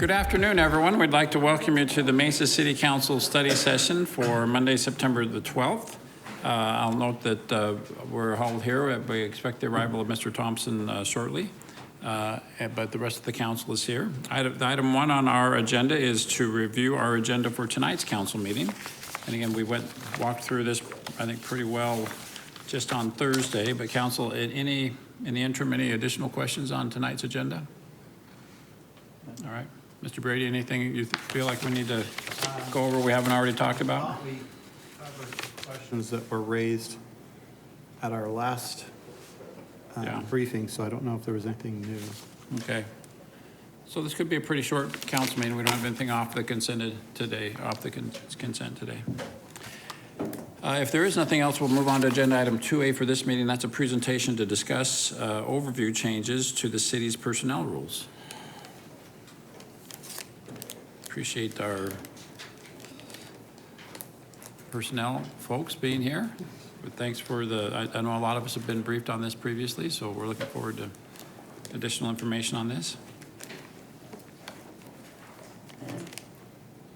Good afternoon, everyone. We'd like to welcome you to the Mesa City Council study session for Monday, September the 12th. I'll note that we're held here. We expect the arrival of Mr. Thompson shortly, but the rest of the council is here. Item 1 on our agenda is to review our agenda for tonight's council meeting. And again, we walked through this, I think, pretty well just on Thursday. But council, in the interim, any additional questions on tonight's agenda? All right. Mr. Brady, anything you feel like we need to go over we haven't already talked about? We covered questions that were raised at our last briefing, so I don't know if there was anything new. Okay. So this could be a pretty short council meeting. We don't have anything off the consent today. If there is nothing else, we'll move on to agenda item 2A for this meeting. That's a presentation to discuss overview changes to the city's personnel rules. Appreciate our personnel folks being here. But thanks for I know a lot of us have been briefed on this previously, so we're looking forward to additional information on this.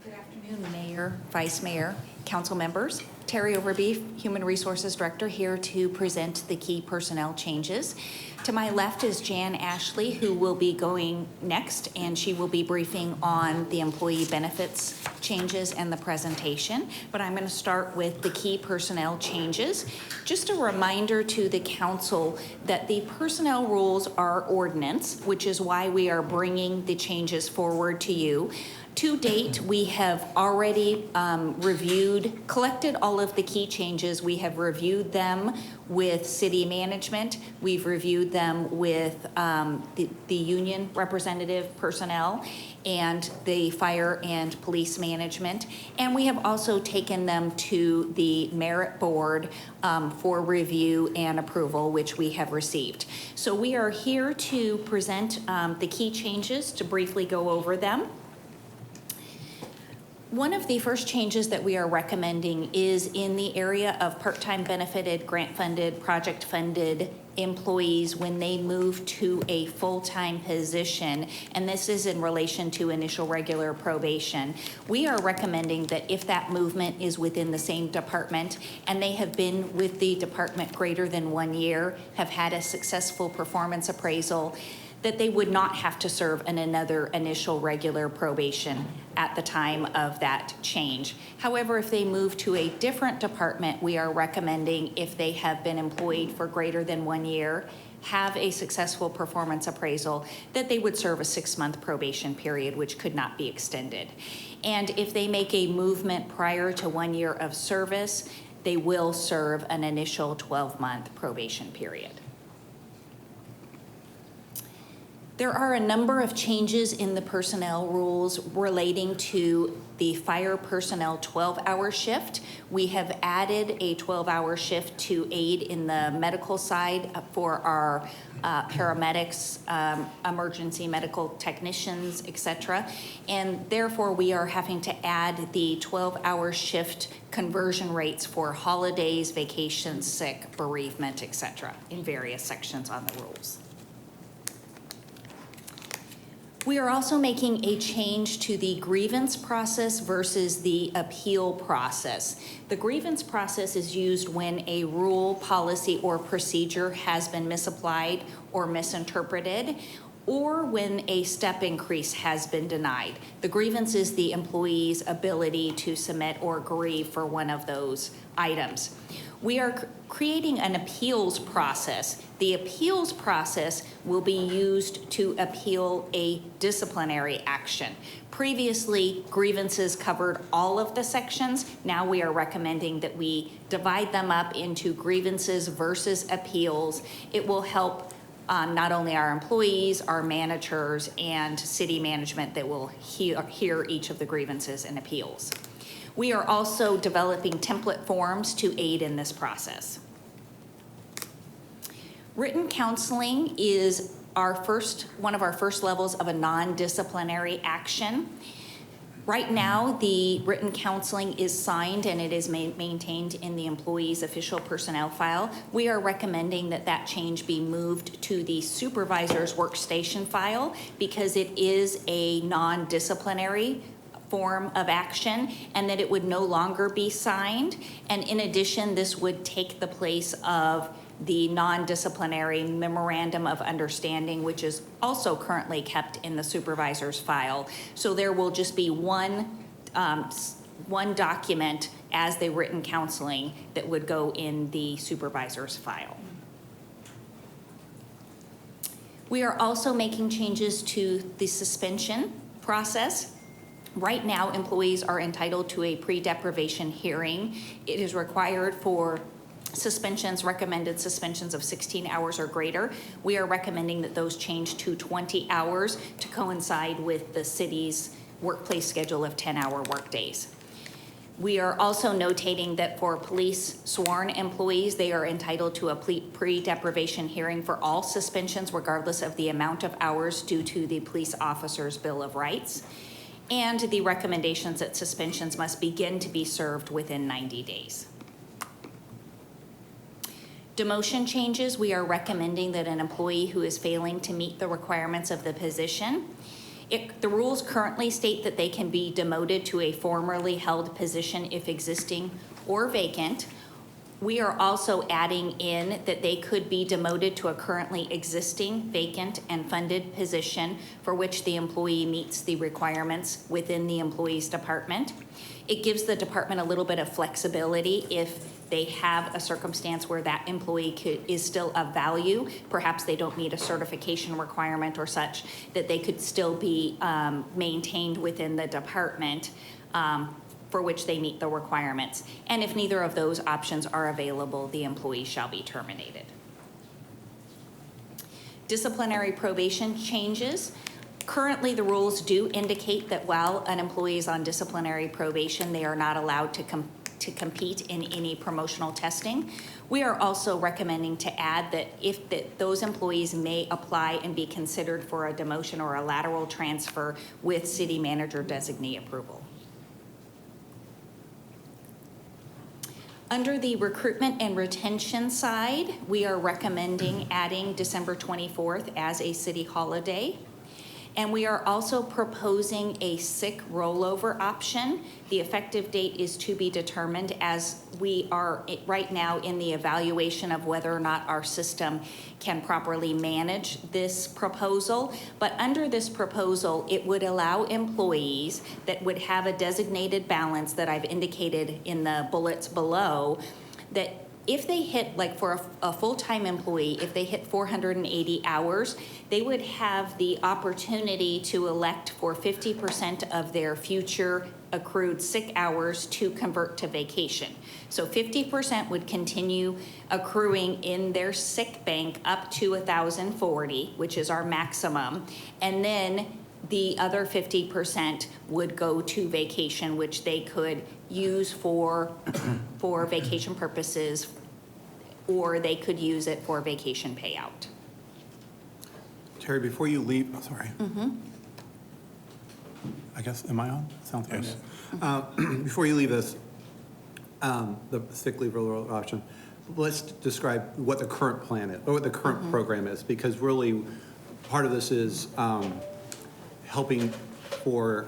Good afternoon, Mayor, Vice Mayor, council members. Terry Overbeef, Human Resources Director, here to present the key personnel changes. To my left is Jan Ashley, who will be going next, and she will be briefing on the employee benefits changes and the presentation. But I'm going to start with the key personnel changes. Just a reminder to the council that the personnel rules are ordinance, which is why we are bringing the changes forward to you. To date, we have already collected all of the key changes. We have reviewed them with city management. We've reviewed them with the union representative personnel and the fire and police management. And we have also taken them to the merit board for review and approval, which we have received. So we are here to present the key changes, to briefly go over them. One of the first changes that we are recommending is in the area of part-time benefited, grant-funded, project-funded employees when they move to a full-time position, and this is in relation to initial regular probation. We are recommending that if that movement is within the same department and they have been with the department greater than 1 year, have had a successful performance appraisal, that they would not have to serve in another initial regular probation at the time of that change. However, if they move to a different department, we are recommending if they have been employed for greater than 1 year, have a successful performance appraisal, that they would serve a 6-month probation period, which could not be extended. And if they make a movement prior to 1 year of service, they will serve an initial 12-month probation period. There are a number of changes in the personnel rules relating to the fire personnel 12-hour shift. We have added a 12-hour shift to aid in the medical side for our paramedics, emergency medical technicians, etc. And therefore, we are having to add the 12-hour shift conversion rates for holidays, vacations, sick, bereavement, etc. in various sections on the rules. We are also making a change to the grievance process versus the appeal process. The grievance process is used when a rule, policy, or procedure has been misapplied or misinterpreted, or when a step increase has been denied. The grievance is the employee's ability to submit or grieve for one of those items. We are creating an appeals process. The appeals process will be used to appeal a disciplinary action. Previously, grievances covered all of the sections. Now we are recommending that we divide them up into grievances versus appeals. It will help not only our employees, our managers, and city management that will hear each of the grievances and appeals. We are also developing template forms to aid in this process. Written counseling is one of our first levels of a non-disciplinary action. Right now, the written counseling is signed and it is maintained in the employee's official personnel file. We are recommending that that change be moved to the supervisor's workstation file because it is a non-disciplinary form of action and that it would no longer be signed. And in addition, this would take the place of the non-disciplinary memorandum of understanding, which is also currently kept in the supervisor's file. So there will just be one document as the written counseling that would go in the supervisor's file. We are also making changes to the suspension process. Right now, employees are entitled to a pre-deprivation hearing. It is required for suspensions, recommended suspensions of 16 hours or greater. We are recommending that those change to 20 hours to coincide with the city's workplace schedule of 10-hour workdays. We are also notating that for police sworn employees, they are entitled to a pre-deprivation hearing for all suspensions, regardless of the amount of hours due to the police officer's Bill of Rights. And the recommendations that suspensions must begin to be served within 90 days. Demotion changes, we are recommending that an employee who is failing to meet the requirements of the position, the rules currently state that they can be demoted to a formerly held position if existing or vacant. We are also adding in that they could be demoted to a currently existing, vacant, and funded position for which the employee meets the requirements within the employee's department. It gives the department a little bit of flexibility if they have a circumstance where that employee is still of value. Perhaps they don't meet a certification requirement or such, that they could still be maintained within the department for which they meet the requirements. And if neither of those options are available, the employee shall be terminated. Disciplinary probation changes. Currently, the rules do indicate that while an employee is on disciplinary probation, they are not allowed to compete in any promotional testing. We are also recommending to add that those employees may apply and be considered for a demotion or a lateral transfer with city manager designee approval. Under the recruitment and retention side, we are recommending adding December 24th as a city holiday. And we are also proposing a sick rollover option. The effective date is to be determined as we are right now in the evaluation of whether or not our system can properly manage this proposal. But under this proposal, it would allow employees that would have a designated balance that I've indicated in the bullets below, that if they hit, like for a full-time employee, if they hit 480 hours, they would have the opportunity to elect for 50% of their future accrued sick hours to convert to vacation. So 50% would continue accruing in their sick bank up to 1,040, which is our maximum. And then the other 50% would go to vacation, which they could use for vacation purposes, or they could use it for vacation payout. Terry, before you leave, oh, sorry. I guess, am I on? Sounds like yes. Before you leave this, the sick leave rollover option, let's describe what the current plan is, or what the current program is, because really part of this is helping for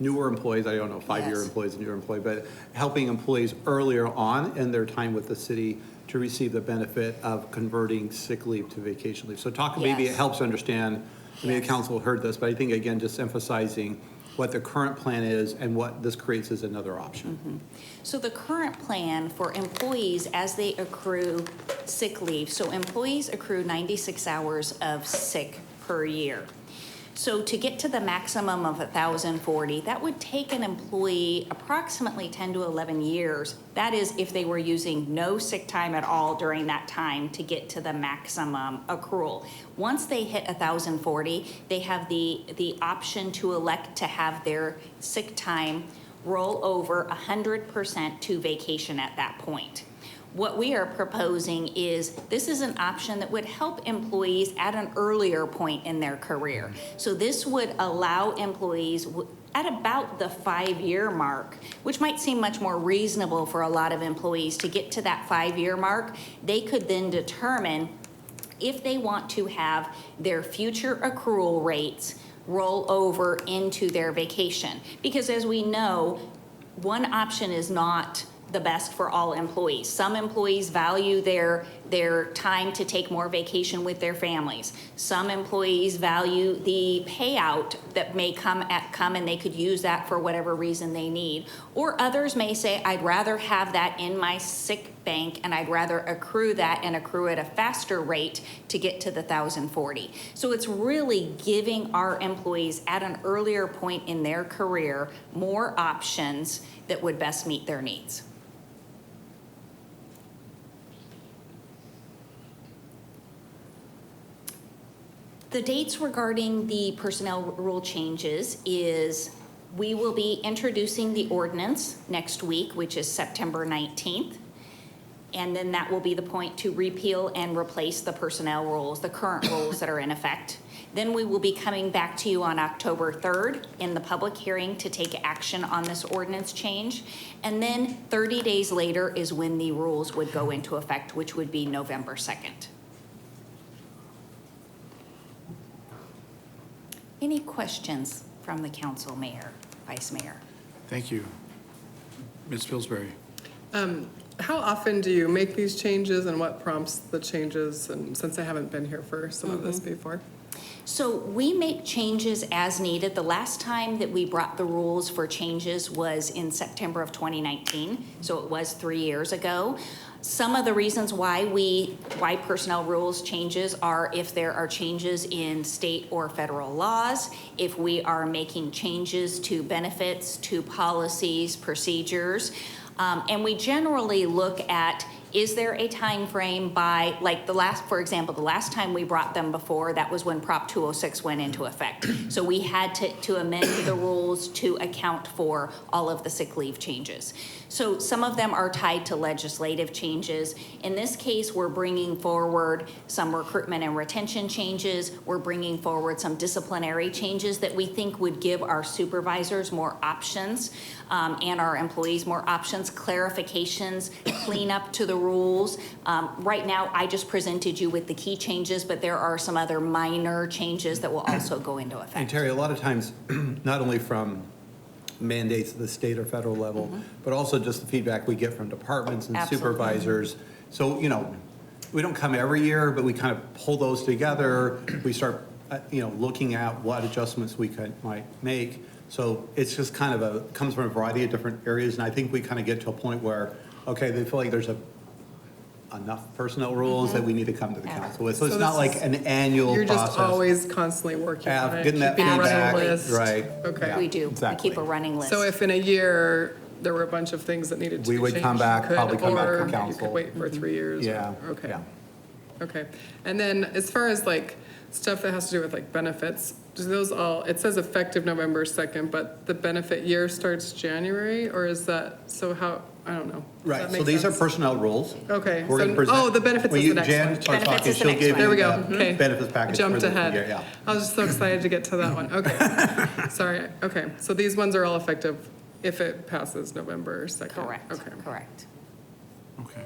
newer employees, I don't know, five-year employees, newer employee, but helping employees earlier on in their time with the city to receive the benefit of converting sick leave to vacation leave. So maybe it helps understand, maybe the council heard this, but I think again, just emphasizing what the current plan is and what this creates as another option. So the current plan for employees as they accrue sick leave, so employees accrue 96 hours of sick per year. So to get to the maximum of 1,040, that would take an employee approximately 10 to 11 years. That is if they were using no sick time at all during that time to get to the maximum accrual. Once they hit 1,040, they have the option to elect to have their sick time roll over 100% to vacation at that point. What we are proposing is, this is an option that would help employees at an earlier point in their career. So this would allow employees at about the 5-year mark, which might seem much more reasonable for a lot of employees to get to that 5-year mark, they could then determine if they want to have their future accrual rates roll over into their vacation. Because as we know, one option is not the best for all employees. Some employees value their time to take more vacation with their families. Some employees value the payout that may come and they could use that for whatever reason they need. Or others may say, I'd rather have that in my sick bank and I'd rather accrue that and accrue at a faster rate to get to the 1,040. So it's really giving our employees at an earlier point in their career more options that would best meet their needs. The dates regarding the personnel rule changes is we will be introducing the ordinance next week, which is September 19th. And then that will be the point to repeal and replace the personnel rules, the current rules that are in effect. Then we will be coming back to you on October 3rd in the public hearing to take action on this ordinance change. And then 30 days later is when the rules would go into effect, which would be November 2nd. Any questions from the council, mayor, vice mayor? Thank you. Ms. Pillsbury. How often do you make these changes and what prompts the changes? And since I haven't been here for some of this before. So we make changes as needed. The last time that we brought the rules for changes was in September of 2019. So it was 3 years ago. Some of the reasons why personnel rules changes are if there are changes in state or federal laws, if we are making changes to benefits, to policies, procedures. And we generally look at, is there a time frame by, like for example, the last time we brought them before, that was when Prop 206 went into effect. So we had to amend the rules to account for all of the sick leave changes. So some of them are tied to legislative changes. In this case, we're bringing forward some recruitment and retention changes. We're bringing forward some disciplinary changes that we think would give our supervisors more options and our employees more options, clarifications, clean up to the rules. Right now, I just presented you with the key changes, but there are some other minor changes that will also go into effect. And Terry, a lot of times, not only from mandates at the state or federal level, but also just the feedback we get from departments and supervisors. So, we don't come every year, but we kind of pull those together. We start, looking at what adjustments we might make. So it's just kind of comes from a variety of different areas. And I think we kind of get to a point where, okay, they feel like there's enough personnel rules that we need to come to the council with. So it's not like an annual process. You're just always constantly working on it, Getting that keeping a feedback, running list. right. Okay. Yeah, We do. exactly. We keep a running list. So if in a year there were a bunch of things that needed to We be would changed, come back, you could, probably come back to or you council. could wait for 3 years. Yeah. Or, okay. Yeah. Okay. And then as far as like stuff that has to do with like benefits, do those all, it says effective November 2nd, but the benefit year starts January, or is that, so how, I don't know. Does Right, that so make these are sense? personnel rules. Okay. We're so- gonna present. Oh, the benefits When is the next Jan one. starts Benefits talking, is the she'll next give one. you There we go. the Okay. benefits package. Jumped for the ahead. year, yeah. I was just so excited to get to that one. Okay. Sorry. Okay. So these ones are all effective if it passes November 2nd. Correct, Okay. correct. Okay.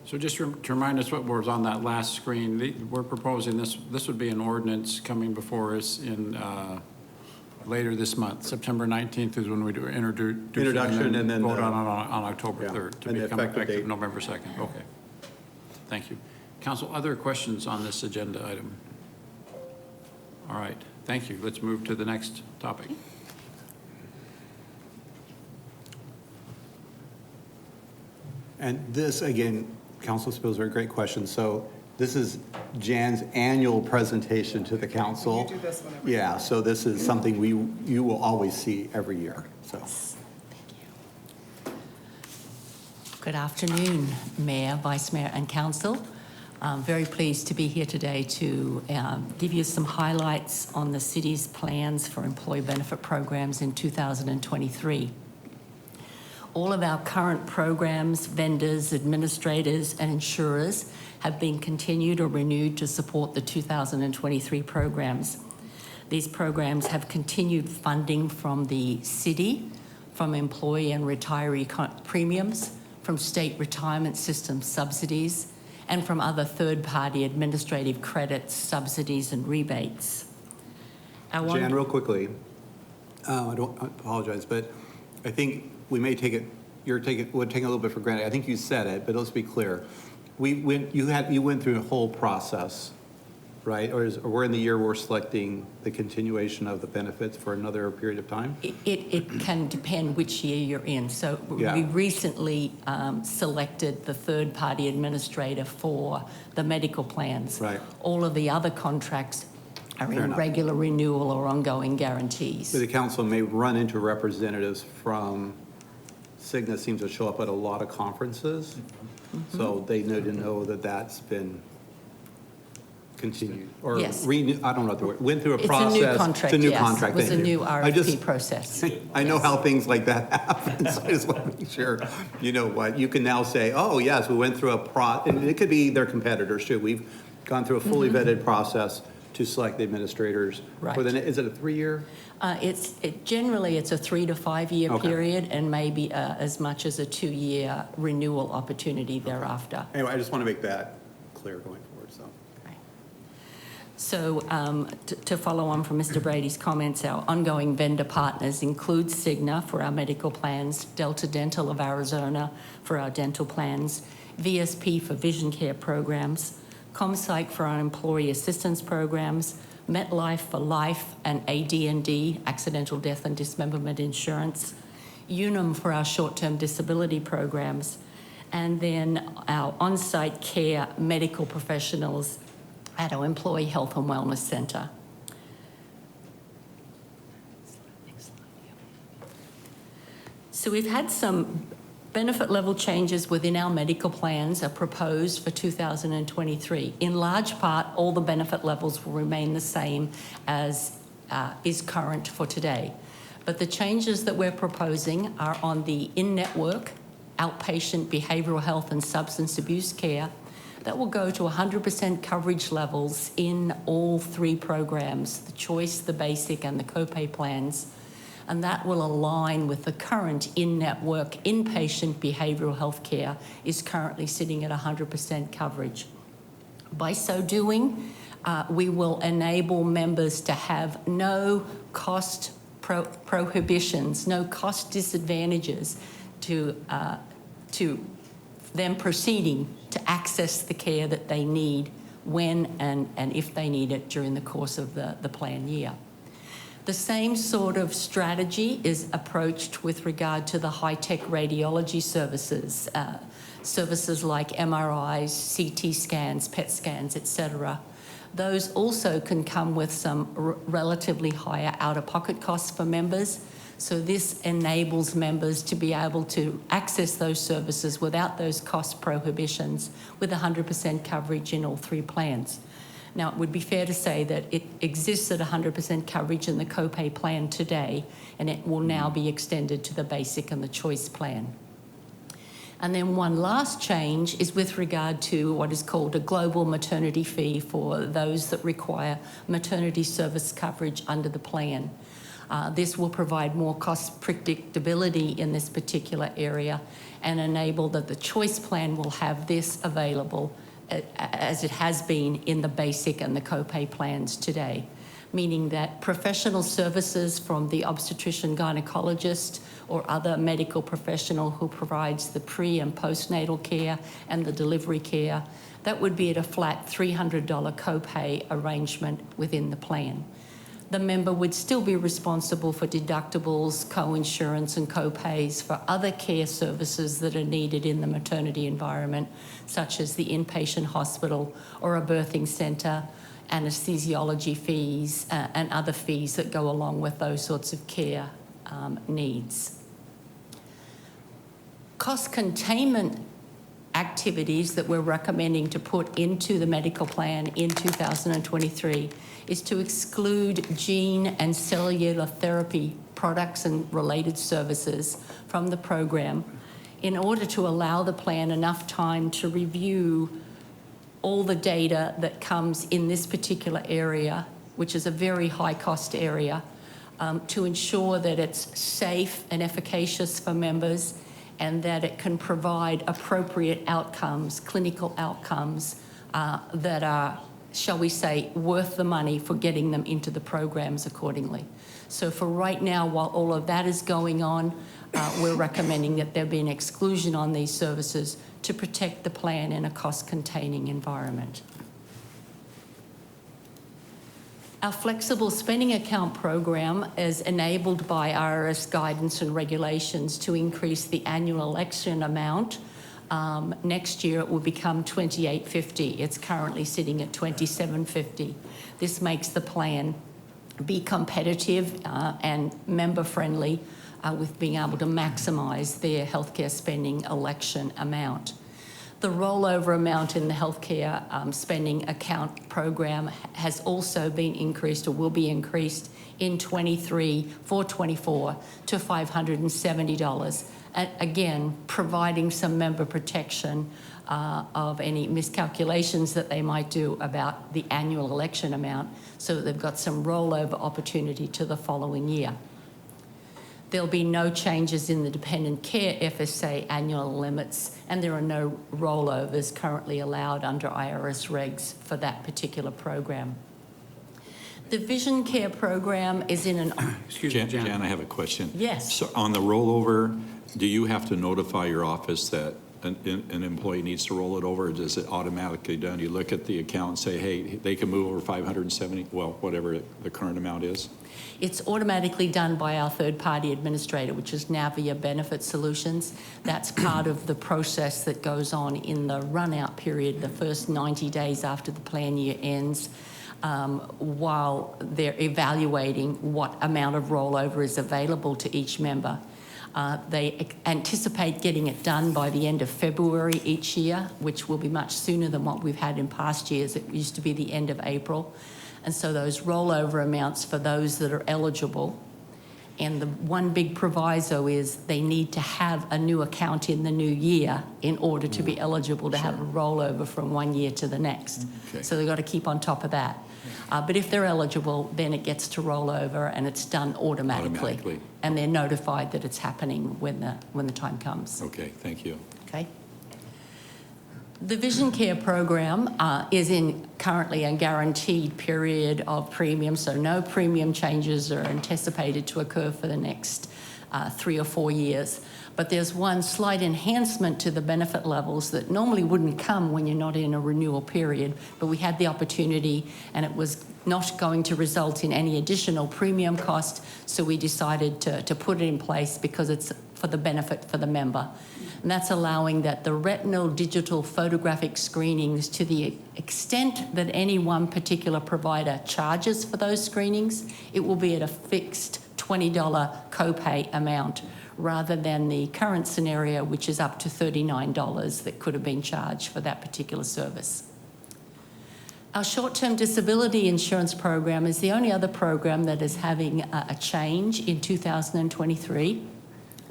So just to remind us what was on that last screen, we're proposing this would be an ordinance coming before us in later this month. September 19th is when we do Introduction and then vote on October yeah, 3rd to and the become effective effective date. November 2nd. Okay. Thank you. Council, other questions on this agenda item? All right. Thank you. Let's move to the next topic. And this, again, Council Spills are a great question. So this is Jan's annual presentation to the council. You do this one every Yeah, so this is something you will always see every year, so. Good afternoon, Mayor, Vice Mayor, and Council. I'm very pleased to be here today to give you some highlights on the city's plans for employee benefit programs in 2023. All of our current programs, vendors, administrators, and insurers have been continued or renewed to support the 2023 programs. These programs have continued funding from the city, from employee and retiree premiums, from state retirement system subsidies, and from other third-party administrative credits, subsidies, and rebates. Jan, real quickly, I apologize, but I think we may take it, we're taking a little bit for granted. I think you said it, but let's be clear. You went through a whole process, right? Or we're in the year we're selecting the continuation of the benefits for another period of time? It can depend which year you're in. So Yeah. we recently selected the third-party administrator for the medical plans. Right. All of the other contracts are Fair in enough. regular renewal or ongoing guarantees. But the council may run into representatives from Cigna, seems to show up at a lot of conferences. So they need to know that that's been continued, or Yes. I don't know the word, went through a It's a process. new contract, It's a new yes. contract. It was a Thank you. new I just- RFP process. I know Yes. how things like that happen, so I just want to make sure, you know what, you can now say, oh, yes, we went through and it could be their competitors too. We've gone through a fully vetted process to select the administrators. Right. Is it a 3-year? Generally, it's a 3 to 5 year Okay. period, and maybe as much as a 2-year renewal opportunity thereafter. Anyway, I just want to make that clear going forward, so. So to follow on from Mr. Brady's comments, our ongoing vendor partners include Cigna for our medical plans, Delta Dental of Arizona for our dental plans, VSP for vision care programs, ComPsych for our employee assistance programs, MetLife for life and AD&D, accidental death and dismemberment insurance, Unum for our short-term disability programs, and then our on-site care medical professionals at our Employee Health and Wellness Centre. So we've had some benefit level changes within our medical plans are proposed for 2023. In large part, all the benefit levels will remain the same as is current for today. But the changes that we're proposing are on the in-network, outpatient behavioural health and substance abuse care. That will go to 100% coverage levels in all 3 programs, the choice, the basic, and the copay plans. And that will align with the current in-network inpatient behavioural health care is currently sitting at 100% coverage. By so doing, we will enable members to have no cost prohibitions, no cost disadvantages to them proceeding to access the care that they need when and if they need it during the course of the plan year. The same sort of strategy is approached with regard to the high-tech radiology services, services like MRIs, CT scans, PET scans, etc. Those also can come with some relatively higher out-of-pocket costs for members. So this enables members to be able to access those services without those cost prohibitions with 100% coverage in all 3 plans. Now, it would be fair to say that it exists at 100% coverage in the copay plan today, and it will now be extended to the basic and the choice plan. And then one last change is with regard to what is called a global maternity fee for those that require maternity service coverage under the plan. This will provide more cost predictability in this particular area and enable that the choice plan will have this available as it has been in the basic and the copay plans today, meaning that professional services from the obstetrician gynecologist or other medical professional who provides the pre and postnatal care and the delivery care, that would be at a flat $300 copay arrangement within the plan. The member would still be responsible for deductibles, co-insurance and co-pays for other care services that are needed in the maternity environment, such as the inpatient hospital or a birthing centre, anesthesiology fees and other fees that go along with those sorts of care needs. Cost containment activities that we're recommending to put into the medical plan in 2023 is to exclude gene and cellular therapy products and related services from the program in order to allow the plan enough time to review all the data that comes in this particular area, which is a very high-cost area, to ensure that it's safe and efficacious for members and that it can provide appropriate outcomes, clinical outcomes, that are, shall we say, worth the money for getting them into the programs accordingly. So for right now, while all of that is going on, we're recommending that there be an exclusion on these services to protect the plan in a cost-containing environment. Our flexible spending account program is enabled by IRS guidance and regulations to increase the annual election amount. Next year it will become $28.50. It's currently sitting at $27.50. This makes the plan be competitive and member-friendly with being able to maximise their healthcare spending election amount. The rollover amount in the healthcare spending account program has also been increased, or will be increased in 23 for 24 to $570. Again, providing some member protection of any miscalculations that they might do about the annual election amount, so that they've got some rollover opportunity to the following year. There'll be no changes in the dependent care FSA annual limits, and there are no rollovers currently allowed under IRS regs for that particular program. The vision care program is in an... Excuse me, Jan. Jan, I have a question. Yes. So on the rollover, do you have to notify your office that an employee needs to roll it over, or is it automatically done? You look at the account and say, hey, they can move over 570, well, whatever the current amount is? It's automatically done by our third-party administrator, which is Navia Benefit Solutions. That's part of the process that goes on in the run-out period, the first 90 days after the plan year ends, while they're evaluating what amount of rollover is available to each member. They anticipate getting it done by the end of February each year, which will be much sooner than what we've had in past years. It used to be the end of April. And so those rollover amounts for those that are eligible, and the one big proviso is they need to have a new account in the new year in order to be eligible to have a rollover from one year to the next. Okay. So they've got to keep on top of that. But if they're eligible, then it gets to roll over and it's done automatically. And they're notified that it's happening when the time comes. Okay, thank you. Okay. The Vision Care program is currently a guaranteed period of premium, so no premium changes are anticipated to occur for the next 3 or 4 years. But there's one slight enhancement to the benefit levels that normally wouldn't come when you're not in a renewal period, but we had the opportunity and it was not going to result in any additional premium cost, so we decided to put it in place because it's for the benefit for the member. And that's allowing that the retinal digital photographic screenings, to the extent that any one particular provider charges for those screenings, it will be at a fixed $20 copay amount, rather than the current scenario, which is up to $39 that could have been charged for that particular service. Our short-term disability insurance program is the only other program that is having a change in 2023.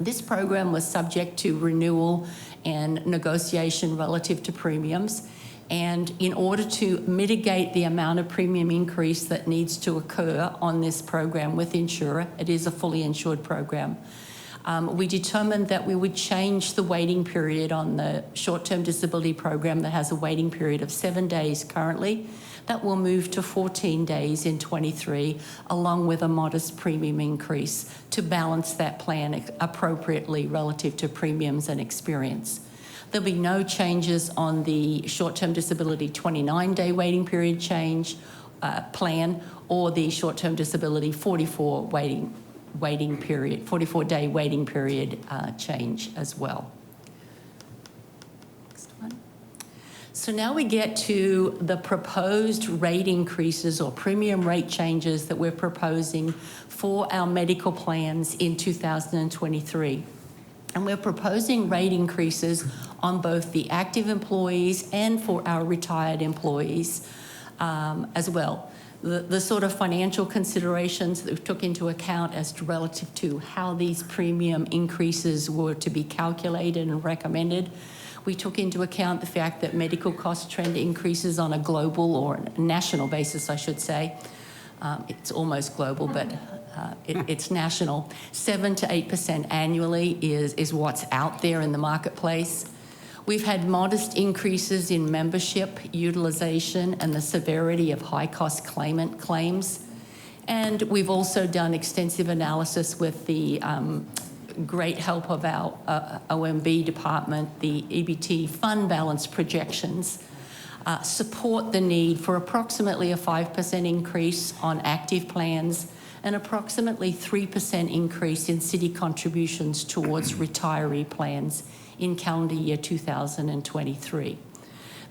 This program was subject to renewal and negotiation relative to premiums. And in order to mitigate the amount of premium increase that needs to occur on this program with the insurer, it is a fully insured program. We determined that we would change the waiting period on the short-term disability program that has a waiting period of 7 days currently. That will move to 14 days in 23, along with a modest premium increase to balance that plan appropriately relative to premiums and experience. There'll be no changes on the short-term disability 29-day waiting period change plan, or the short-term disability 44-day waiting period change as well. Next one. So now we get to the proposed rate increases or premium rate changes that we're proposing for our medical plans in 2023. And we're proposing rate increases on both the active employees and for our retired employees as well. the sort of financial considerations that we took into account as to relative to how these premium increases were to be calculated and recommended. We took into account the fact that medical cost trend increases on a global or national basis, I should say. It's almost global, but it's national. 7 to 8% annually is what's out there in the marketplace. We've had modest increases in membership, utilization, and the severity of high-cost claimant claims. And we've also done extensive analysis with the great help of our OMB department. The EBT fund balance projections support the need for approximately a 5% increase on active plans and approximately 3% increase in city contributions towards retiree plans in calendar year 2023.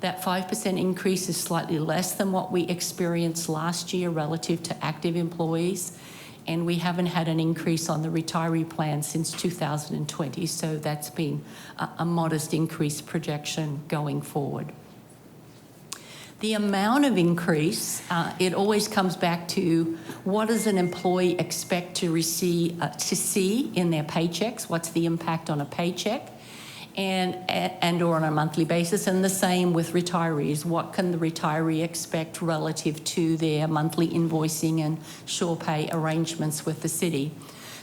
That 5% increase is slightly less than what we experienced last year relative to active employees, and we haven't had an increase on the retiree plan since 2020, so that's been a modest increase projection going forward. The amount of increase, it always comes back to what does an employee expect to see in their paychecks? What's the impact on a paycheck? And or on a monthly basis, and the same with retirees. What can the retiree expect relative to their monthly invoicing and sure pay arrangements with the city?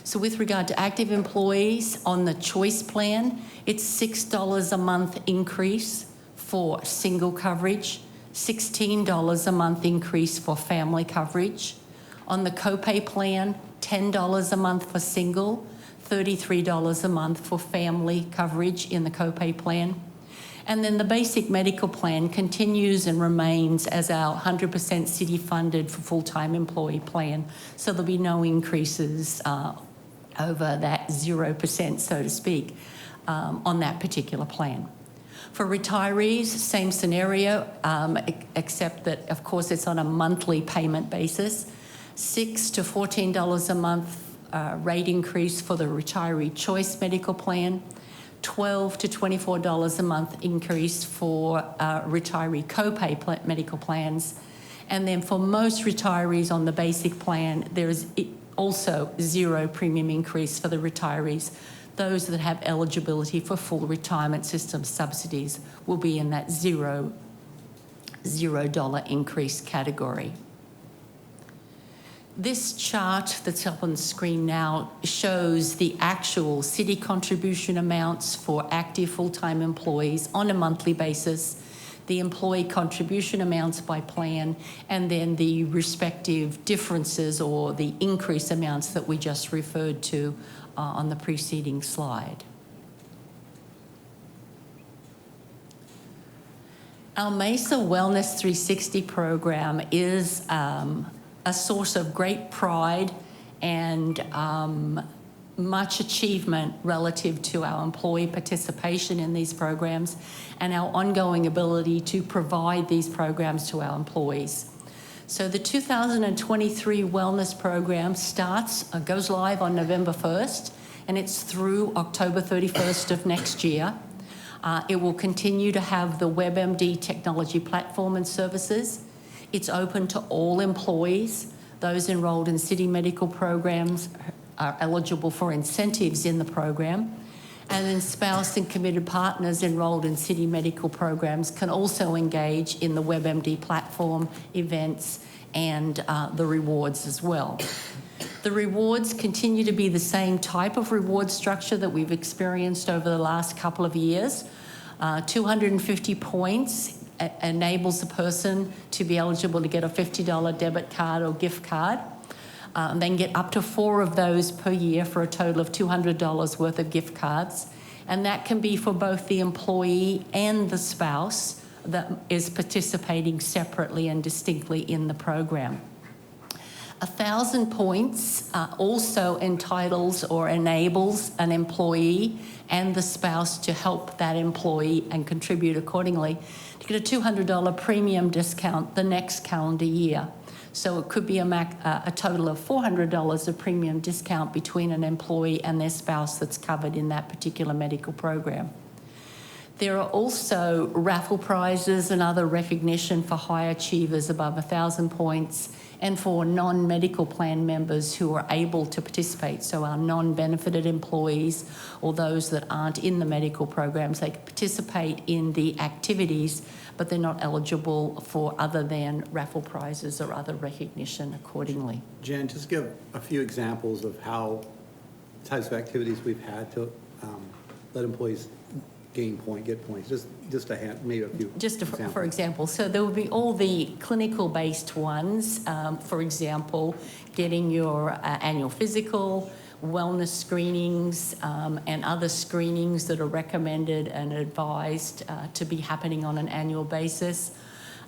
So with regard to active employees, on the choice plan, it's $6 a month increase for single coverage, $16 a month increase for family coverage. On the copay plan, $10 a month for single, $33 a month for family coverage in the copay plan. And then the basic medical plan continues and remains as our 100% city funded for full-time employee plan. So there'll be no increases over that 0%, so to speak, on that particular plan. For retirees, same scenario, except that, of course, it's on a monthly payment basis. $6 to $14 a month rate increase for the retiree choice medical plan, $12 to $24 a month increase for retiree copay medical plans. And then for most retirees on the basic plan, there's also 0 premium increase for the retirees. Those that have eligibility for full retirement system subsidies will be in that $0 increase category. This chart that's up on the screen now shows the actual city contribution amounts for active full-time employees on a monthly basis, the employee contribution amounts by plan, and then the respective differences or the increase amounts that we just referred to on the preceding slide. Our Mesa Wellness 360 program is a source of great pride and much achievement relative to our employee participation in these programs and our ongoing ability to provide these programs to our employees. So the 2023 wellness program goes live on November 1st, and it's through October 31st of next year. It will continue to have the WebMD technology platform and services. It's open to all employees. Those enrolled in city medical programs are eligible for incentives in the program. And then spouse and committed partners enrolled in city medical programs can also engage in the WebMD platform, events, and the rewards as well. The rewards continue to be the same type of reward structure that we've experienced over the last couple of years. 250 points enables a person to be eligible to get a $50 debit card or gift card. Then get up to 4 of those per year for a total of $200 worth of gift cards. And that can be for both the employee and the spouse that is participating separately and distinctly in the program. 1,000 points also entitles or enables an employee and the spouse to help that employee and contribute accordingly to get a $200 premium discount the next calendar year. So it could be a total of $400 of premium discount between an employee and their spouse that's covered in that particular medical program. There are also raffle prizes and other recognition for high achievers above 1,000 points and for non-medical plan members who are able to participate. So our non-benefited employees or those that aren't in the medical programs, they can participate in the activities, but they're not eligible for other than raffle prizes or other recognition accordingly. Jen, just give a few examples of how types of activities we've had to let employees get points, just a hand, maybe a few Just examples. for example, so there will be all the clinical-based ones, for example, getting your annual physical, wellness screenings, and other screenings that are recommended and advised to be happening on an annual basis.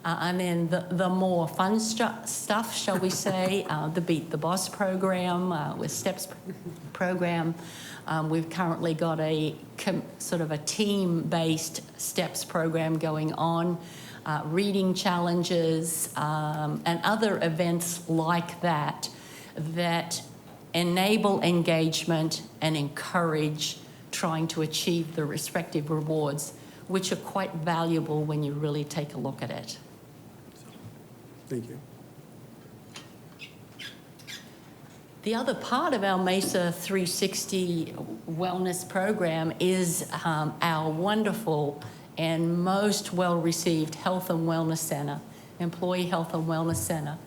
And then the more fun stuff, shall we say, the Beat the Boss program, with STEPS program. We've currently got a sort of a team-based STEPS program going on, reading challenges, and other events like that that enable engagement and encourage trying to achieve the respective rewards, which are quite valuable when you really take a look at it. Thank you. The other part of our MESA 360 wellness program is our wonderful and most well-received Health and Wellness Centre, Employee Health and Wellness Centre,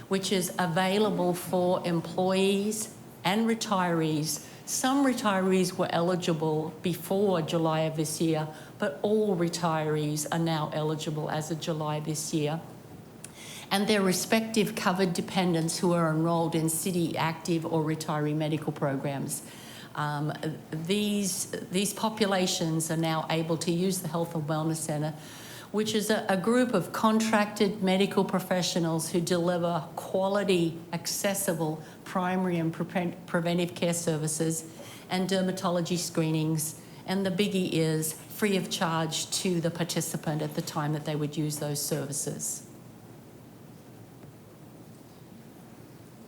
which is available for employees and retirees. Some retirees were eligible before July of this year, but all retirees are now eligible as of July this year. And their respective covered dependents who are enrolled in city active or retiree medical programs. These populations are now able to use the Health and Wellness Centre, which is a group of contracted medical professionals who deliver quality, accessible primary and preventive care services and dermatology screenings. And the biggie is free of charge to the participant at the time that they would use those services.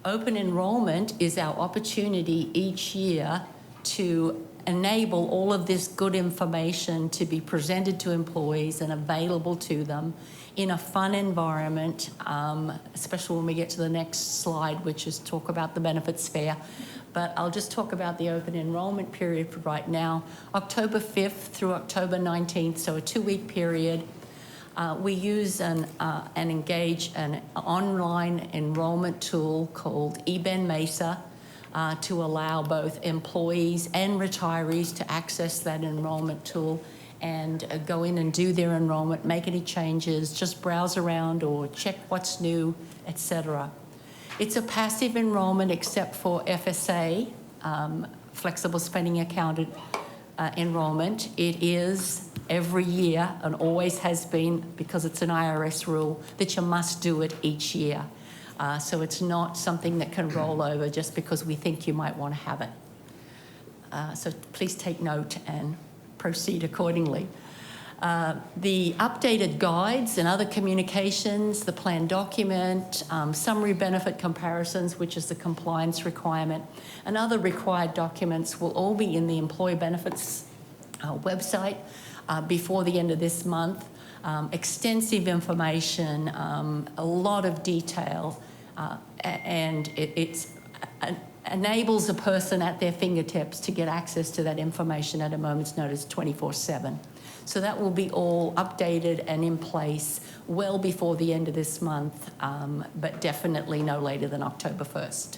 Open enrollment is our opportunity each year to enable all of this good information to be presented to employees and available to them in a fun environment, especially when we get to the next slide, which is talk about the benefits fair. But I'll just talk about the open enrollment period for right now, October 5th through October 19th, so a 2-week period. We use and engage an online enrollment tool called eBen Mesa to allow both employees and retirees to access that enrollment tool and go in and do their enrollment, make any changes, just browse around or check what's new, etc. It's a passive enrollment except for FSA, flexible spending account enrollment. It is every year and always has been, because it's an IRS rule, that you must do it each year. So it's not something that can roll over just because we think you might want to have it. So please take note and proceed accordingly. The updated guides and other communications, the plan document, summary benefit comparisons, which is the compliance requirement, and other required documents will all be in the employee benefits website before the end of this month. Extensive information, a lot of detail, and it enables a person at their fingertips to get access to that information at a moment's notice 24/7. So that will be all updated and in place well before the end of this month, but definitely no later than October 1st.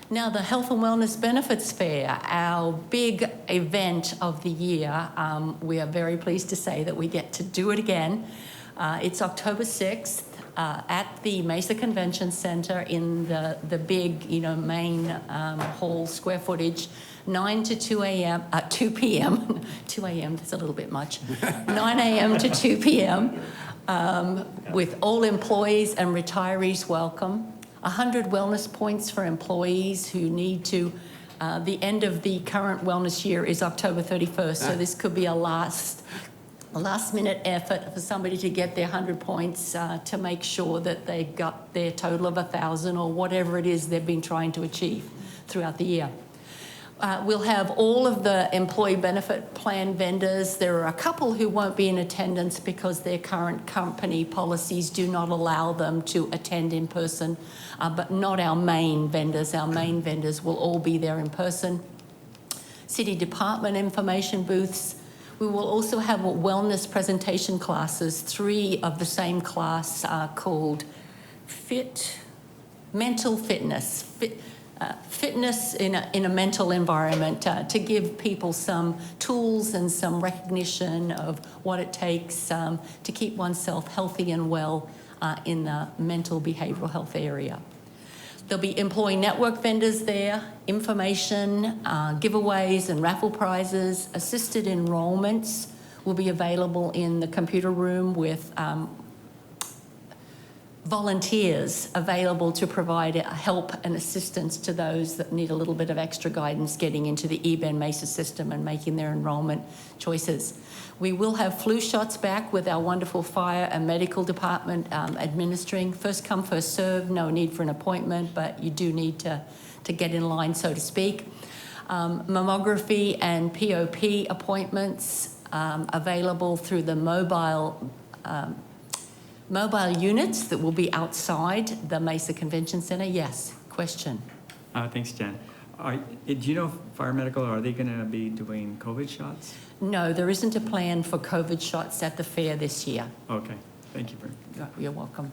Now, the Health and Wellness Benefits Fair, our big event of the year, we are very pleased to say that we get to do it again. It's October 6th at the Mesa Convention Center in the big, main hall square footage, 9 to 2 a.m., 2 p.m., 2 a.m., that's a little bit much, 9 a.m. to 2 p.m., with all employees and retirees welcome. 100 wellness points for employees who need to, the end of the current wellness year is October 31st, so this could be a last minute effort for somebody to get their 100 points to make sure that they got their total of 1,000 or whatever it is they've been trying to achieve throughout the year. We'll have all of the employee benefit plan vendors. There are a couple who won't be in attendance because their current company policies do not allow them to attend in person, but not our main vendors. Our main vendors will all be there in person. City Department information booths. We will also have wellness presentation classes. 3 of the same class are called mental fitness. Fitness in a mental environment to give people some tools and some recognition of what it takes to keep oneself healthy and well in the mental behavioural health area. There'll be employee network vendors there, information, giveaways and raffle prizes. Assisted enrolments will be available in the computer room with volunteers available to provide help and assistance to those that need a little bit of extra guidance getting into the EBEN MESA system and making their enrolment choices. We will have flu shots back with our wonderful fire and medical department administering. First come, first serve, no need for an appointment, but you do need to get in line, so to speak. Mammography and POP appointments available through the mobile units that will be outside the Mesa Convention Center. Yes, question. Thanks, Jan. Do you know if Fire Medical, are they going to be doing COVID shots? No, there isn't a plan for COVID shots at the fair this year. Okay, thank you. You're welcome.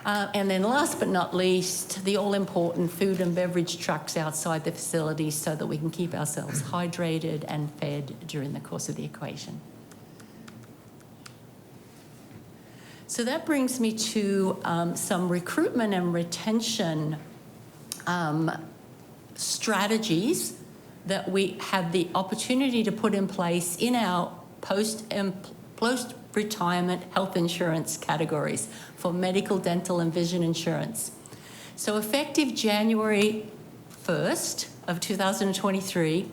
And then last but not least, the all-important food and beverage trucks outside the facilities so that we can keep ourselves hydrated and fed during the course of the equation. So that brings me to some recruitment and retention strategies that we have the opportunity to put in place in our post-retirement health insurance categories for medical, dental, and vision insurance. So effective January 1st of 2023,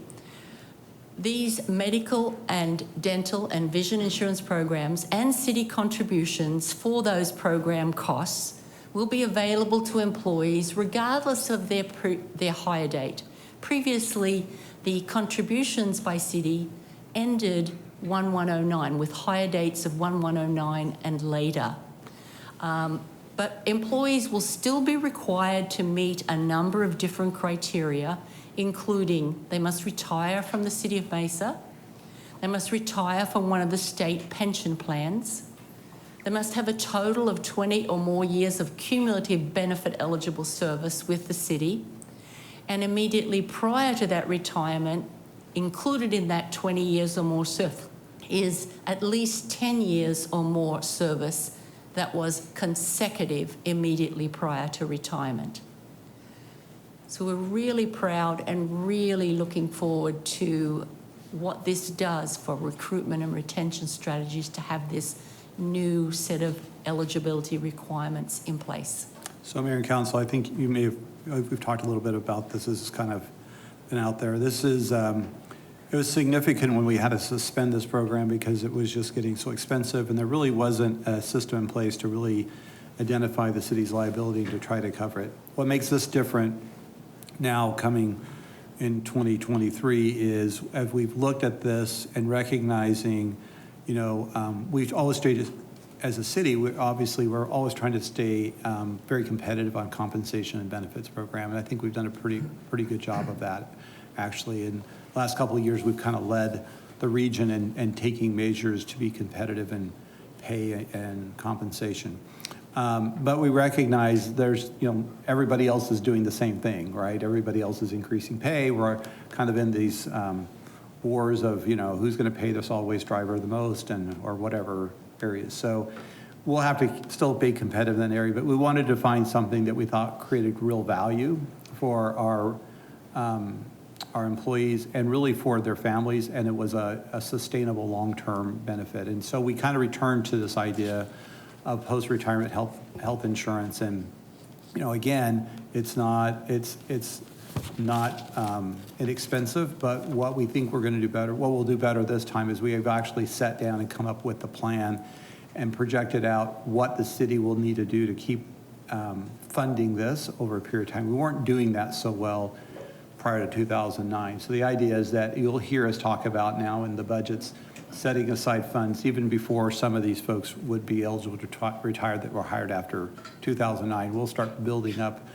these medical and dental and vision insurance programs and city contributions for those program costs will be available to employees regardless of their hire date. Previously, the contributions by city ended 1/1/09 with hire dates of 1/1/09 and later. But employees will still be required to meet a number of different criteria, including they must retire from the City of Mesa, they must retire from one of the state pension plans, they must have a total of 20 or more years of cumulative benefit eligible service with the city, and immediately prior to that retirement, included in that 20 years or more service, is at least 10 years or more service that was consecutive immediately prior to retirement. So we're really proud and really looking forward to what this does for recruitment and retention strategies to have this new set of eligibility requirements in place. So Mayor and Council, I think you may have, we've talked a little bit about this. This has kind of been out there. This is, it was significant when we had to suspend this program because it was just getting so expensive and there really wasn't a system in place to really identify the city's liability to try to cover it. What makes this different now coming in 2023 is as we've looked at this and recognizing, you know, we've always stayed as a city, we're always trying to stay very competitive on compensation and benefits program. And I think we've done a pretty good job of that, actually. In the last couple of years, we've kind of led the region in taking measures to be competitive in pay and compensation. But we recognize there's, you know, everybody else is doing the same thing, right? Everybody else is increasing pay. We're kind of in these wars of, you know, who's going to pay the solid waste driver the most or whatever areas. So we'll have to still be competitive in that area, but we wanted to find something that we thought created real value for our employees and really for their families, and it was a sustainable long-term benefit. And so we kind of returned to this idea of post-retirement health insurance. And, you know, again, it's not inexpensive, but what we think we're going to do better, what we'll do better this time is we have actually sat down and come up with the plan and projected out what the city will need to do to keep funding this over a period of time. We weren't doing that so well prior to 2009. So the idea is that you'll hear us talk about now in the budgets, setting aside funds even before some of these folks would be eligible to retire that were hired after 2009. We'll start building up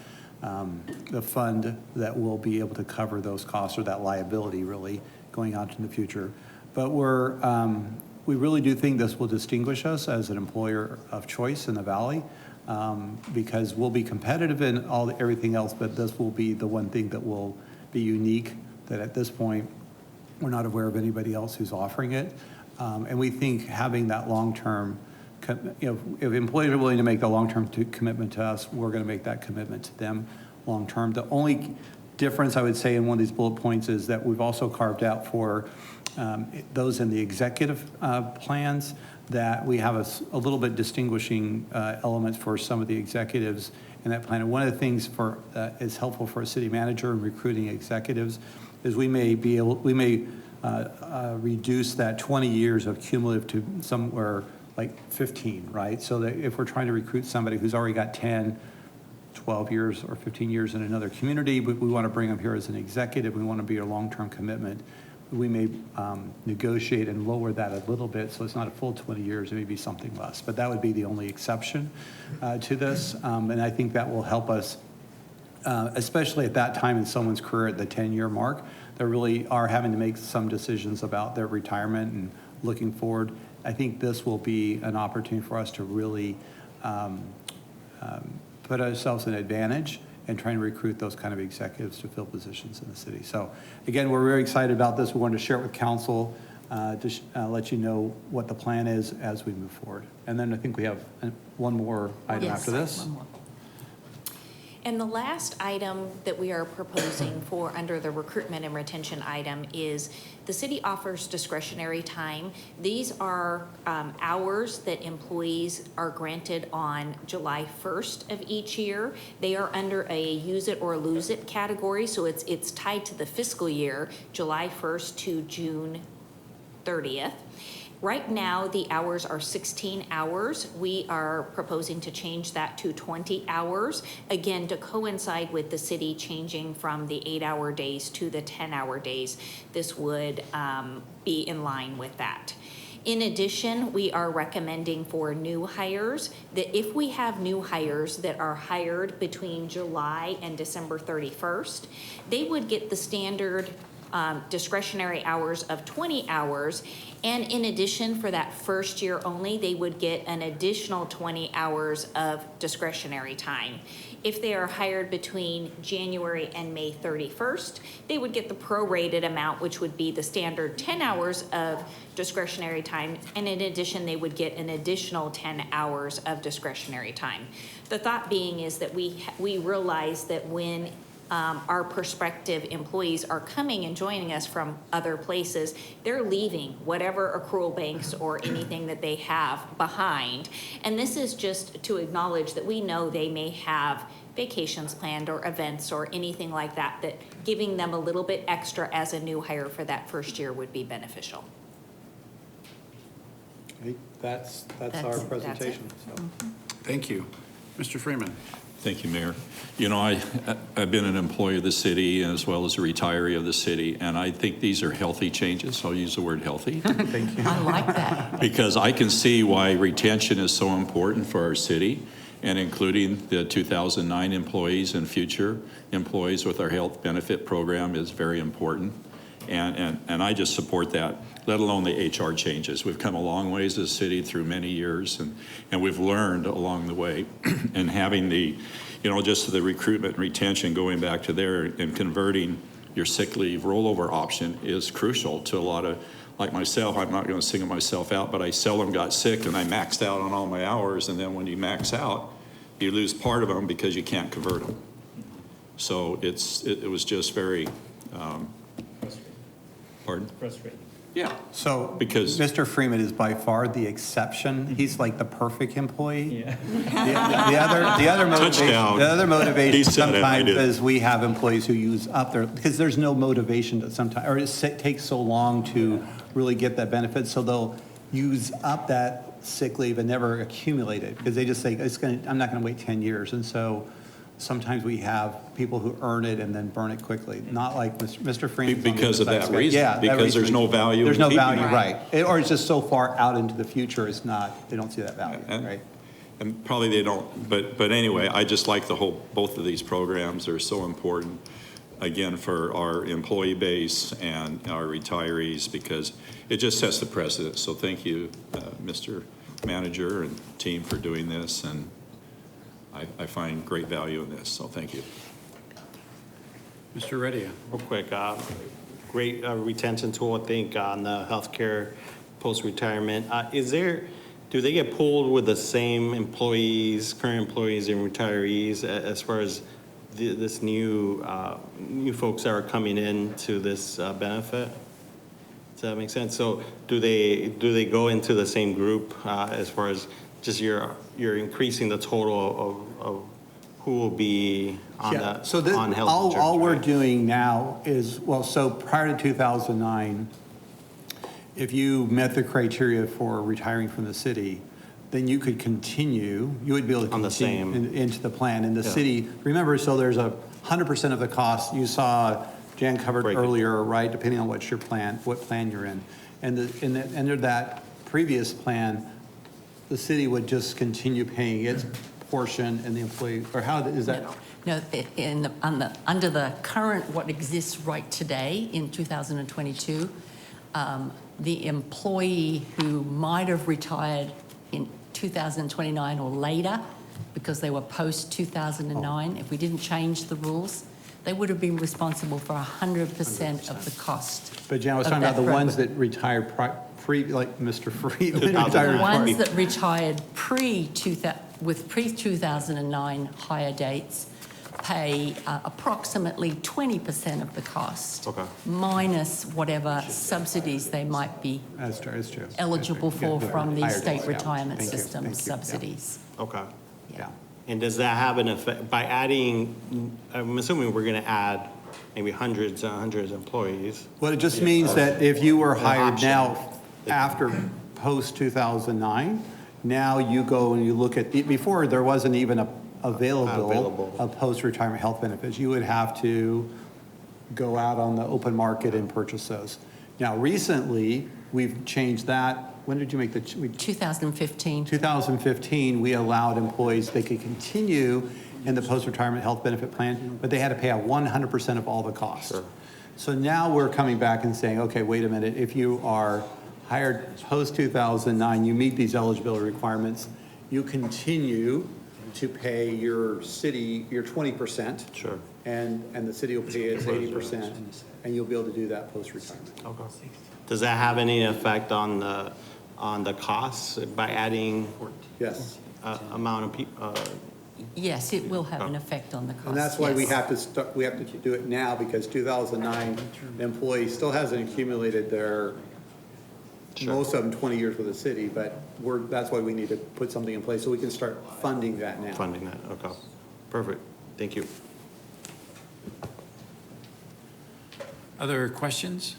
the fund that will be able to cover those costs, or that liability really going out in the future. But we really do think this will distinguish us as an employer of choice in the Valley, because we'll be competitive in everything else, but this will be the one thing that will be unique, that at this point we're not aware of anybody else who's offering it. And we think having that long-term, if employees are willing to make the long-term commitment to us, we're going to make that commitment to them long-term. The only difference I would say in one of these bullet points is that we've also carved out for those in the executive plans, that we have a little bit distinguishing elements for some of the executives in that plan. And one of the things is helpful for a city manager in recruiting executives is we may reduce that 20 years of cumulative to somewhere like 15, right? So that if we're trying to recruit somebody who's already got 10, 12 years or 15 years in another community, but we want to bring them here as an executive, we want to be a long-term commitment, we may negotiate and lower that a little bit, so it's not a full 20 years, it may be something less. But that would be the only exception to this, and I think that will help us, especially at that time in someone's career at the 10-year mark. They really are having to make some decisions about their retirement and looking forward. I think this will be an opportunity for us to really put ourselves in advantage and trying to recruit those kind of executives to fill positions in the city. So again, we're very excited about this. We wanted to share it with council to let you know what the plan is as we move forward. And then I think we have one more item after this. One more. And the last item that we are proposing for under the recruitment and retention item is the city offers discretionary time. These are hours that employees are granted on July 1st of each year. They are under a use it or lose it category, so it's tied to the fiscal year, July 1st to June 30th. Right now, the hours are 16 hours. We are proposing to change that to 20 hours, again, to coincide with the city changing from the 8-hour days to the 10-hour days. This would be in line with that. In addition, we are recommending for new hires that if we have new hires that are hired between July and December 31st, they would get the standard discretionary hours of 20 hours, and in addition, for that first year only, they would get an additional 20 hours of discretionary time. If they are hired between January and May 31st, they would get the prorated amount, which would be the standard 10 hours of discretionary time, and in addition, they would get an additional 10 hours of discretionary time. The thought being is that we realize that when our prospective employees are coming and joining us from other places, they're leaving whatever accrual banks or anything that they have behind. And this is just to acknowledge that we know they may have vacations planned or events or anything like that, that giving them a little bit extra as a new hire for that first year would be beneficial. That's our presentation. So. Thank you. Mr. Freeman. Thank you, Mayor. You know, I've been an employee of the city as well as a retiree of the city, and I think these are healthy changes. I'll use the word healthy. Thank you. I like that. Because I can see why retention is so important for our city, and including the 2009 employees and future employees with our health benefit program is very important. And I just support that, let alone the HR changes. We've come a long ways as a city through many years, and we've learned along the way. And having the, you know, just the recruitment and retention, going back to there and converting your sick leave rollover option is crucial to a lot of, like myself, I'm not going to single myself out, but I seldom got sick and I maxed out on all my hours. And then when you max out, you lose part of them because you can't convert them. So it was just very, pardon? Frustrating. Yeah. So, Because- Mr. Freeman is by far the exception. He's like the perfect employee. Yeah. The other motivation He said it, I sometimes did. is we have employees who use up their, because there's no motivation to sometimes, or it takes so long to really get that benefit, so they'll use up that sick leave and never accumulate it, because they just say, I'm not gonna wait 10 years. And so sometimes we have people who earn it and then burn it quickly, not like Mr. Freeman. Because of that reason, Yeah, that because there's reason. no value in There's no keeping value, it. right. Or it's just so far out into the future, it's not, they don't see that value, And- right? And probably they don't, but anyway, I just like both of these programs are so important, again, for our employee base and our retirees, because it just sets the precedent. So thank you, Mr. Manager and team for doing this, and I find great value in this, so thank you. Mr. Reddy? Real quick, great retention tool, I think, on the healthcare post-retirement. Do they get pulled with the same employees, current employees and retirees as far as this new folks that are coming in to this benefit? Does that make sense? So do they go into the same group as far as just you're increasing the total of who will be on Yeah, that, so on health all insurance, we're right? doing now is, well, so prior to 2009, if you met the criteria for retiring from the city, then you could continue, you would be able to On the continue same- into the plan. And the Yeah. city, remember, so there's 100% of the cost, you saw Jan covered Break it. earlier, right, depending on what plan you're in. And under that previous plan, the city would just continue paying its portion and the employee, or how is that? No, under the current, what exists right today in 2022, the employee who might have retired in 2029 or later, because they were post-2009, if we didn't change the rules, they would have been responsible for 100% of the cost. But Jan was of talking about that the ones program. that retired like Mr. Friedman The retired. ones that retired with pre-2009 hire dates pay approximately 20% of the cost. Okay. Minus whatever subsidies they might be That's true, it's true. eligible That's true. for Yeah, from the higher state days, yeah. retirement Thank you, system thank you, yeah. subsidies. Okay. Yeah. And does that have an effect, by adding, I'm assuming we're gonna add maybe hundreds and hundreds of employees? Well, it just means that if you were hired option. now after post-2009, now you go and you look at, before there wasn't even available of post-retirement health benefits. You would have to go out on the open market and purchase those. Now, recently, we've changed that. When did you make the, 2015. 2015, we allowed employees, they could continue in the post-retirement health benefit plan, but they had to pay out 100% of all the costs. Sure. So now we're coming back and saying, okay, wait a minute, if you are hired post-2009, you meet these eligibility requirements, you continue to pay your city, your 20%. Sure. And the city will pay its 80%, and you'll be able to do that post-retirement. Okay. Does that have any effect on the costs by adding Yes. amount of people? Yes, it will have an effect on the cost. And that's why we yes. have to do it now, because 2009, the employee still hasn't accumulated their, Sure. most of them 20 years with the city, but that's why we need to put something in place so we can start funding that now. Funding that, okay. Perfect, thank you. Other questions?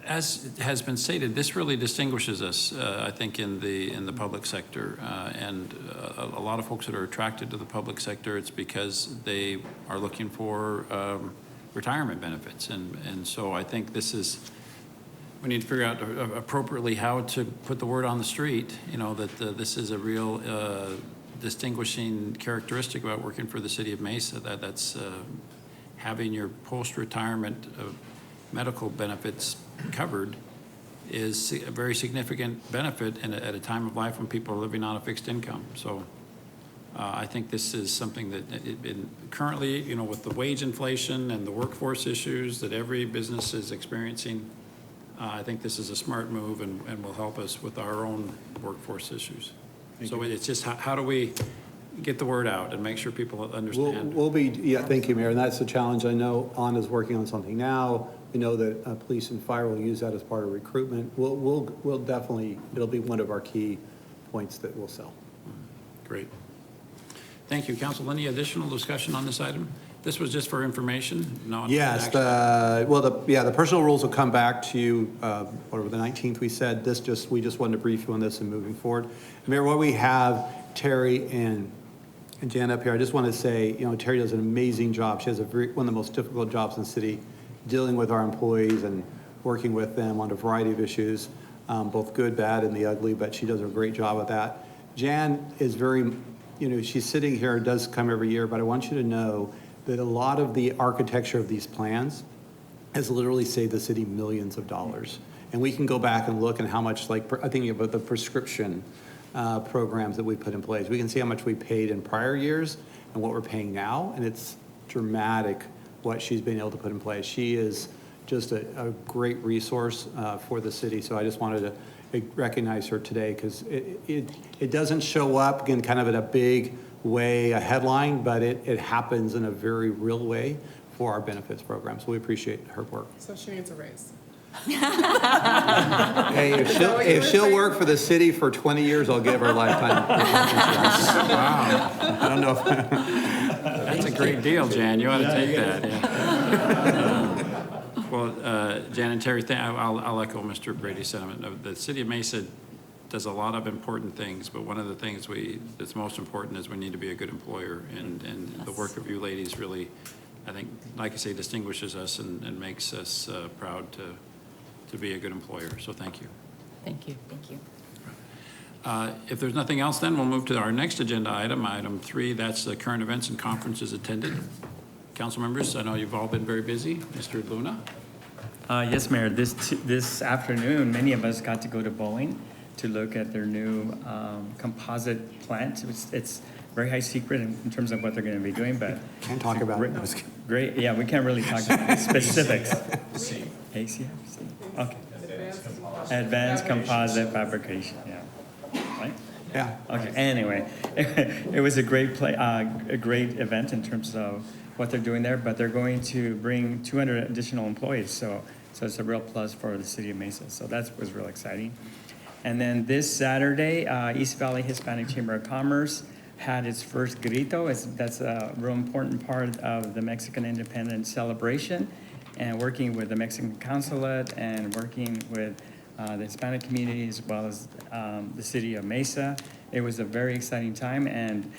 As has been stated, this really distinguishes us, I think, in the public sector. And a lot of folks that are attracted to the public sector, it's because they are looking for retirement benefits. And so I think we need to figure out appropriately how to put the word on the street, that this is a real distinguishing characteristic about working for the city of Mesa, that's having your post-retirement medical benefits covered is a very significant benefit at a time of life when people are living on a fixed income. So I think this is something that currently, with the wage inflation and the workforce issues that every business is experiencing, I think this is a smart move and will help us with our own workforce issues. So it's just how do we get the word out and make sure people understand? Thank you, Mayor, and that's the challenge. I know Anna's working on something now. We know that police and fire will use that as part of recruitment. We'll definitely, it'll be one of our key points that we'll sell. Great. Thank you. Council, any additional discussion on this item? This was just for information? Yes, the personal rules will come back to you, whatever, the 19th we said. We just wanted to brief you on this and moving forward. Mayor, what we have, Terry and And Jan up here, I just want to say, Terry does an amazing job. She has one of the most difficult jobs in the city, dealing with our employees and working with them on a variety of issues, both good, bad, and the ugly, but she does a great job of that. Jan is very, she's sitting here, does come every year, but I want you to know that a lot of the architecture of these plans has literally saved the city millions of dollars. And we can go back and look at how much, I think about the prescription programs that we put in place. We can see how much we paid in prior years and what we're paying now, and it's dramatic what she's been able to put in place. She is just a great resource for the city, so I just wanted to recognize her today, because it doesn't show up in kind of in a big way, a headline, but it happens in a very real way for our benefits program, so we appreciate her work. So she needs a raise. Hey, if she'll work for the city for 20 years, I'll give her lifetime. Wow, I don't know if, that's a great deal, Jan. You ought to take that. Yeah. Well, Jan and Terry, I'll echo Mr. Brady's sentiment. The city of Mesa does a lot of important things, but one of the things that's most important is we need to be a good employer, and the work of you ladies really, I think, like I say, distinguishes us and makes us proud to be a good employer. So thank you. Thank you. Thank you. If there's nothing else, then we'll move to our next agenda item, item 3. That's the current events and conferences attended. Council members, I know you've all been very busy. Mr. Luna? Yes, Mayor, this afternoon, many of us got to go to Boeing to look at their new composite plant. It's very high secret in terms of what they're going to be doing, but can't talk about it. great. Yeah, we can't really talk about specifics. ACFC. Okay. Advanced composite fabrication. Yeah. Right. Yeah. Okay. Anyway, it was a great great event in terms of what they're doing there. But they're going to bring 200 additional employees. So it's a real plus for the city of Mesa. So that was real exciting. And then this Saturday, East Valley Hispanic Chamber of Commerce had its first grito. That's a real important part of the Mexican Independence celebration, and working with the Mexican Consulate and working with the Hispanic community as well as the city of Mesa. It was a very exciting time, and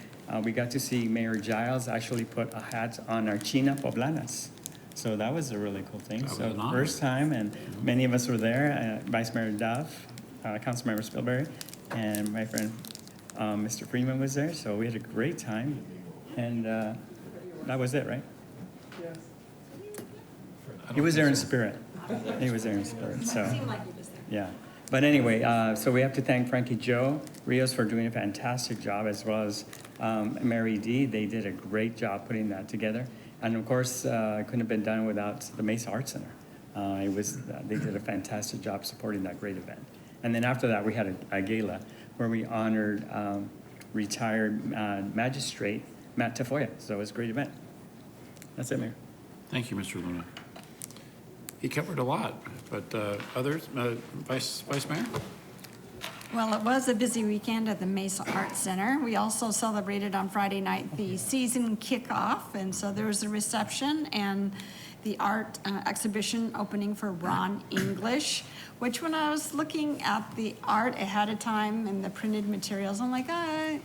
we got to see Mayor Giles actually put a hat on our China Poblanas. So that was a really cool thing. That was So an honor. first time, and many of us were there. Vice Mayor Duff, Councilmember Spilberry, and my friend Mr. Freeman was there. So we had a great time, and that was it, right? Yes. He was there in spirit. He was there in spirit, so. Yeah, but anyway, so we have to thank Frankie Joe Rios for doing a fantastic job, as well as Mary D. They did a great job putting that together. And of course, it couldn't have been done without the Mesa Arts Center. They did a fantastic job supporting that great event. And then after that, we had a gala where we honored retired magistrate Matt Tafoya. So it was a great event. That's it, Mayor. Thank you, Mr. Luna. He covered a lot, but others, Vice Mayor? Well, it was a busy weekend at the Mesa Arts Center. We also celebrated on Friday night the season kickoff, and so there was a reception and the art exhibition opening for Ron English, which when I was looking at the art ahead of time and the printed materials, I'm like,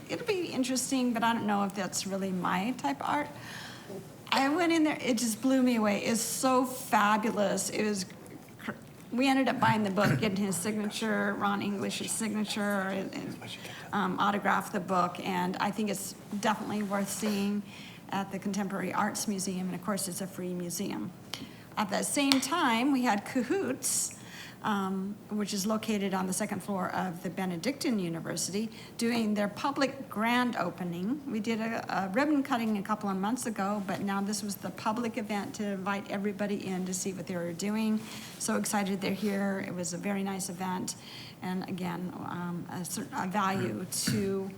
it'll be interesting, but I don't know if that's really my type of art. I went in there, it just blew me away. It's so fabulous. We ended up buying the book, getting his signature, Ron English's signature, and autograph the book, and I think it's definitely worth seeing at the Contemporary Arts Museum, and of course it's a free museum. At the same time, we had Cahoots, which is located on the second floor of the Benedictine University, doing their public grand opening. We did a ribbon cutting a couple of months ago, but now this was the public event to invite everybody in to see what they were doing. So excited they're here. It was a very nice event, and again, a value to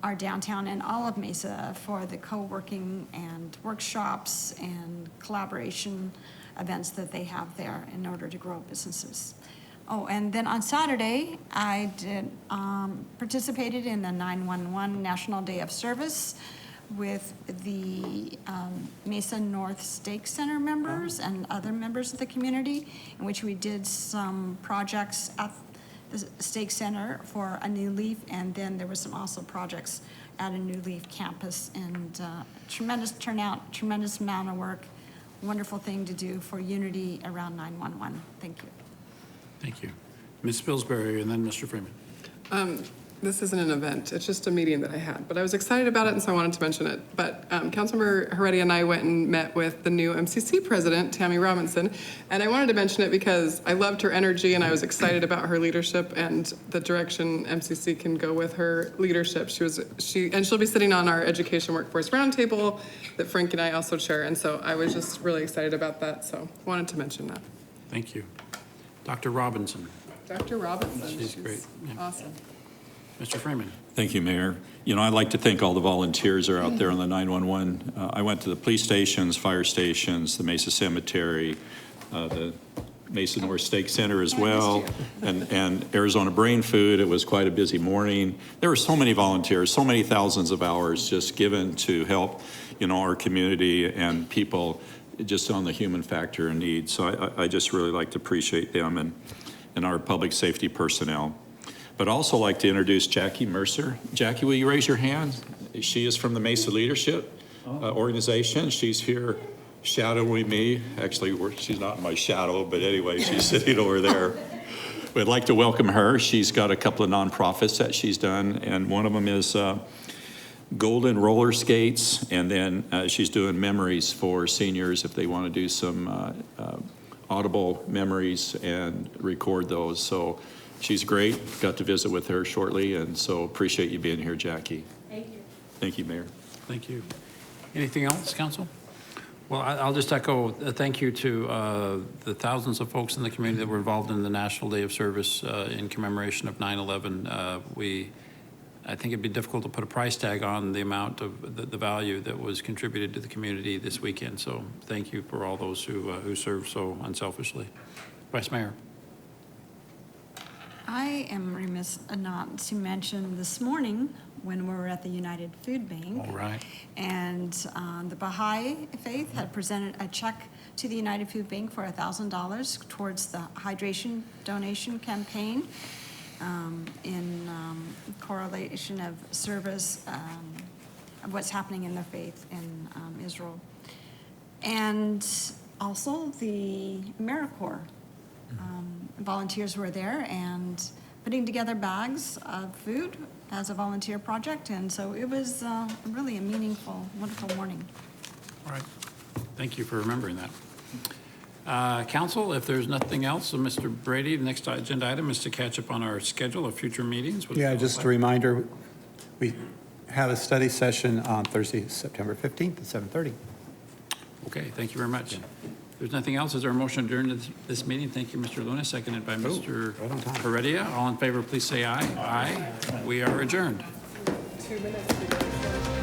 our downtown and all of Mesa for the co-working and workshops and collaboration events that they have there in order to grow businesses. Oh, and then on Saturday, I participated in the 911 National Day of Service with the Mesa North Stake Center members and other members of the community, in which we did some projects at the Stake Center for a new leaf, and then there was some also projects at a New Leaf campus. And tremendous turnout, tremendous amount of work, wonderful thing to do for unity around 911. Thank you. Thank you. Ms. Pillsbury and then Mr. Freeman. This isn't an event, it's just a meeting that I had, but I was excited about it and so I wanted to mention it. But Councilmember Heredia and I went and met with the new MCC president, Tammy Robinson, and I wanted to mention it because I loved her energy and I was excited about her leadership and the direction MCC can go with her leadership. She'll be sitting on our Education Workforce Roundtable that Frank and I also chair, and so I was just really excited about that, so wanted to mention that. Thank you. Dr. Robinson. Dr. Robinson. She's great. Yeah. Awesome. Mr. Freeman. Thank you, Mayor. You know, I'd like to thank all the volunteers that are out there on the 911. I went to the police stations, fire stations, the Mesa Cemetery, the Mesa North Stake Center as well, and Arizona Brain Food. It was quite a busy morning. There were so many volunteers, so many thousands of hours just given to help, you know, our community and people just on the human factor and need. So I just really like to appreciate them and our public safety personnel. But also like to introduce Jackie Mercer. Jackie, will you raise your hand? She is from the Mesa Leadership Organization. She's here shadowing me. Actually, she's not in my shadow, but anyway, she's sitting over there. We'd like to welcome her. She's got a couple of nonprofits that she's done, and one of them is Golden Roller Skates, and then she's doing memories for seniors if they want to do some audible memories and record those. So she's great. Got to visit with her shortly, and so appreciate you being here, Jackie. Thank you. Thank you, Mayor. Thank you. Anything else, Council? Well, I'll just echo a thank you to the thousands of folks in the community that were involved in the National Day of Service in commemoration of 9/11. I think it'd be difficult to put a price tag on the amount of the value that was contributed to the community this weekend. So thank you for all those who served so unselfishly. Vice Mayor. I am remiss not to mention this morning when we were at the United Food Bank. All right. And the Baha'i Faith had presented a check to the United Food Bank for $1,000 towards the hydration donation campaign in correlation of service of what's happening in their faith in Israel. And also the AmeriCorps volunteers were there and putting together bags of food as a volunteer project. And so it was really a meaningful, wonderful morning. All right. Thank you for remembering that. Council, if there's nothing else, Mr. Brady, the next agenda item is to catch up on our schedule of future meetings. What does Yeah, that look just like? a reminder, we have a study session on Thursday, September 15th at 7:30. Okay, thank you very much. If there's nothing else, is there a motion during this meeting? Thank you, Mr. Luna, seconded by Mr. right on time. Heredia. All in favor, please say aye. Aye. We are adjourned. 2 minutes.